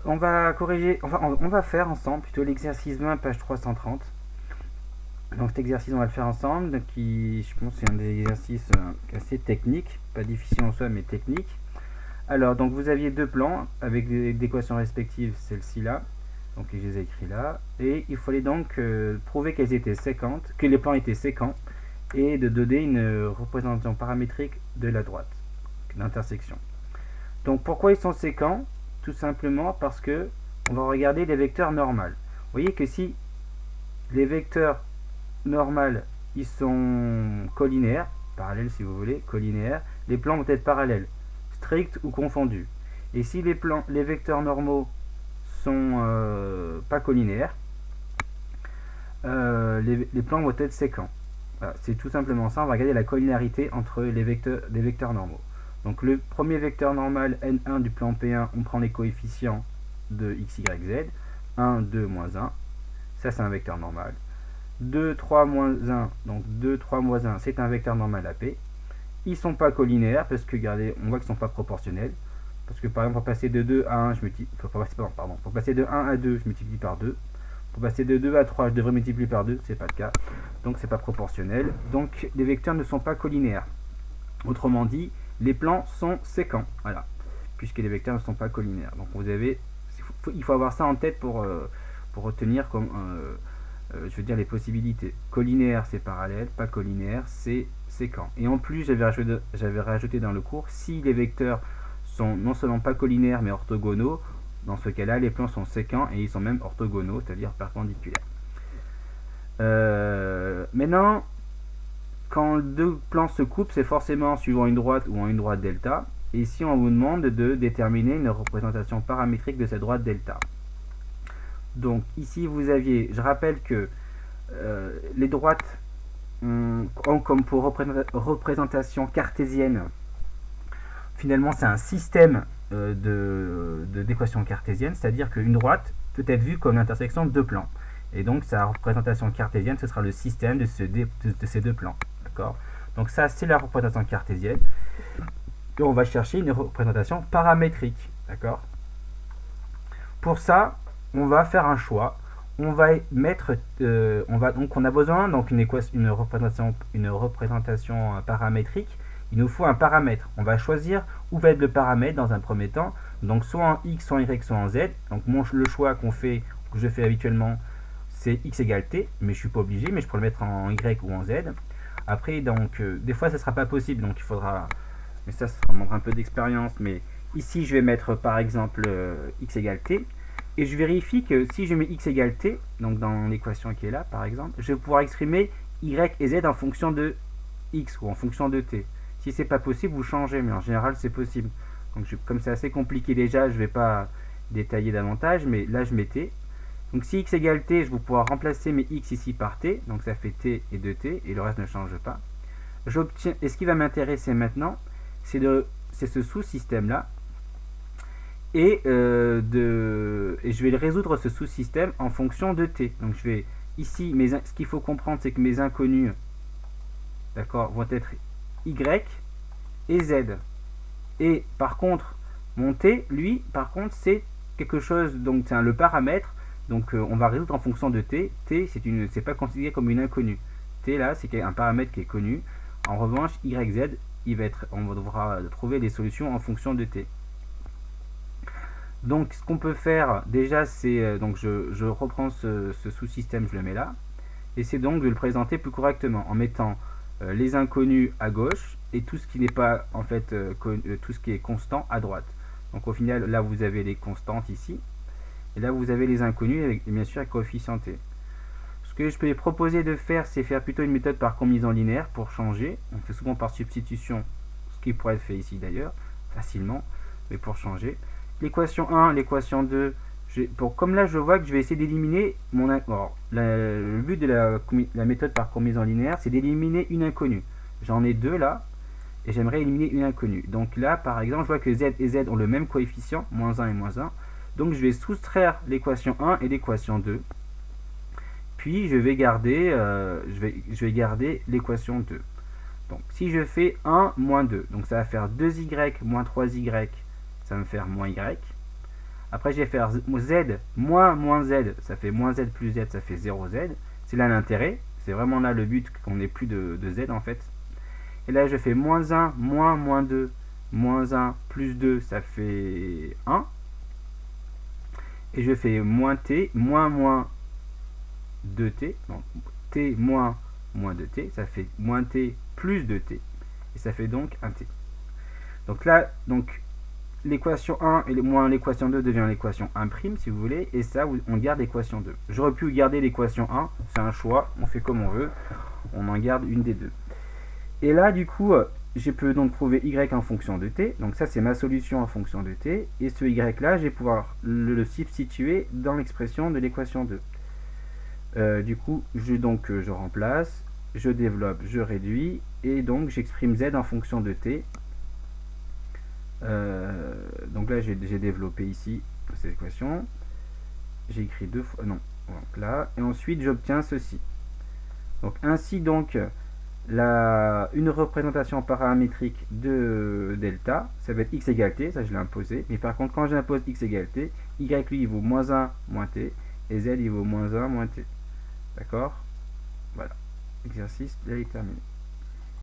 on va corriger, enfin on va faire ensemble plutôt l'exercice 20, page 330. Donc cet exercice on va le faire ensemble, donc qui je pense c'est un des exercices assez techniques, pas difficile en soi mais technique. Alors donc vous aviez deux plans avec des équations respectives, celle-ci là, donc je les ai écrits là, et il fallait donc prouver qu'elles étaient séquentes, que les plans étaient séquents, et de donner une représentation paramétrique de la droite d'intersection. Donc pourquoi ils sont séquents? Tout simplement parce que on va regarder les vecteurs normaux. Vous voyez que si les vecteurs normaux ils sont collinéaires, parallèles si vous voulez, collinéaires, les plans vont être parallèles, stricts ou confondus. Et si les vecteurs normaux sont pas collinéaires, les plans vont être séquents. Voilà, c'est tout simplement ça. On va regarder la collinéarité entre les vecteurs normaux. Donc le premier vecteur normal n1 du plan P1, on prend les coefficients de x, y, z. 1, 2, moins 1. Ça c'est un vecteur normal. 2, 3, moins 1. Donc 2, 3, moins 1, c'est un vecteur normal AP. Ils ne sont pas collinéaires parce que, regardez, on voit qu'ils ne sont pas proportionnels. Parce que par exemple, pour passer de 2 à 1, pour passer de 1 à 2, je multiplie par 2. Pour passer de 2 à 3, je devrais multiplier par 2, c'est pas le cas. Donc c'est pas proportionnel. Donc les vecteurs ne sont pas collinéaires. Autrement dit, les plans sont séquents. Voilà. Puisque les vecteurs ne sont pas collinéaires. Donc vous avez, il faut avoir ça en tête pour retenir comme je veux dire les possibilités. Collinéaire c'est parallèle, pas collinéaire c'est séquent. Et en plus j'avais rajouté dans le cours, si les vecteurs sont non seulement pas collinaires mais orthogonaux, dans ce cas-là les plans sont séquents et ils sont même orthogonaux, c'est-à-dire perpendiculaires. Maintenant, quand deux plans se coupent, c'est forcément suivant une droite ou en une droite delta. Et ici on vous demande de déterminer une représentation paramétrique de cette droite delta. Donc ici vous aviez, je rappelle que les droites ont comme pour représentation cartésienne, finalement c'est un système d'équations cartésiennes, c'est-à-dire qu'une droite peut être vue comme l'intersection de deux plans. Et donc sa représentation cartésienne, ce sera le système de ces deux plans. D'accord? Donc ça c'est la représentation cartésienne. Et on va chercher une représentation paramétrique. D'accord? Pour ça, on va faire un choix. On va mettre, on a besoin donc une représentation paramétrique. Il nous faut un paramètre. On va choisir où va être le paramètre dans un premier temps. Donc soit en x, soit en y, soit en z. Donc le choix que je fais habituellement, c'est x égale t, mais je suis pas obligé, mais je pourrais le mettre en y ou en z. Après, donc des fois, ça sera pas possible, donc il faudra, mais ça demandera un peu d'expérience. Mais ici, je vais mettre par exemple x égale t. Et je vérifie que si je mets x égale t, donc dans l'équation qui est là par exemple, je vais pouvoir exprimer y et z en fonction de x ou en fonction de t. Si c'est pas possible, vous changez, mais en général c'est possible. Donc comme c'est assez compliqué déjà, je ne vais pas détailler davantage, mais là je mets t. Donc si x égale t, je vais pouvoir remplacer mes x ici par t, donc ça fait t et 2t, et le reste ne change pas. J'obtiens, et ce qui va m'intéresser maintenant, c'est ce sous-système là. Et je vais résoudre ce sous-système en fonction de t. Donc je vais ici, ce qu'il faut comprendre, c'est que mes inconnus, d'accord, vont être y et z. Et par contre, mon t, lui, par contre, c'est quelque chose, donc c'est le paramètre. Donc on va résoudre en fonction de t. T, c'est pas considéré comme une inconnue. T là, c'est un paramètre qui est connu. En revanche, y, z, on devra trouver des solutions en fonction de t. Donc ce qu'on peut faire déjà, c'est donc je reprends ce sous-système, je le mets là, et c'est donc de le présenter plus correctement en mettant les inconnus à gauche et tout ce qui n'est pas en fait tout ce qui est constant à droite. Donc au final là vous avez les constantes ici, et là vous avez les inconnus avec bien sûr avec coefficient t. Ce que je peux proposer de faire, c'est faire plutôt une méthode par combinaison linéaire pour changer. On fait souvent par substitution, ce qui pourrait être fait ici d'ailleurs facilement, mais pour changer. L'équation 1, l'équation 2, comme là je vois que je vais essayer d'éliminer le but de la méthode par combinaison linéaire, c'est d'éliminer une inconnue. J'en ai deux là, et j'aimerais éliminer une inconnue. Donc là, par exemple, je vois que z et z ont le même coefficient, moins 1 et moins 1. Donc je vais soustraire l'équation 1 et l'équation 2. Puis je vais garder l'équation 2. Donc si je fais 1 moins 2, donc ça va faire 2y moins 3y, ça va me faire moins y. Après, je vais faire z moins z, ça fait moins z plus z, ça fait 0z. C'est là l'intérêt, c'est vraiment là le but qu'on n'ait plus de z en fait. Et là, je fais moins 1, moins 2, moins 1 plus 2, ça fait 1. Et je fais moins t, moins 2t, donc t moins 2t, ça fait moins t plus 2t. Et ça fait donc 1t. Donc là, l'équation 1 et moins l'équation 2 devient l'équation 1' si vous voulez, et ça, on garde l'équation 2. J'aurais pu garder l'équation 1, c'est un choix, on fait comme on veut, on en garde une des deux. Et là, du coup, je peux donc trouver y en fonction de t, donc ça c'est ma solution en fonction de t, et ce y là, je vais pouvoir le substituer dans l'expression de l'équation 2. Du coup, je remplace, je développe, je réduis, et donc j'exprime z en fonction de t. Donc là j'ai développé ici cette équation, j'ai écrit deux fois, non, donc là, et ensuite j'obtiens ceci. Donc ainsi une représentation paramétrique de delta, ça va être x égale t, ça je l'ai imposé, mais par contre quand j'impose x égale t, y lui il vaut moins 1 moins t, et z il vaut moins 1 moins t. D'accord? Voilà, l'exercice là est terminé.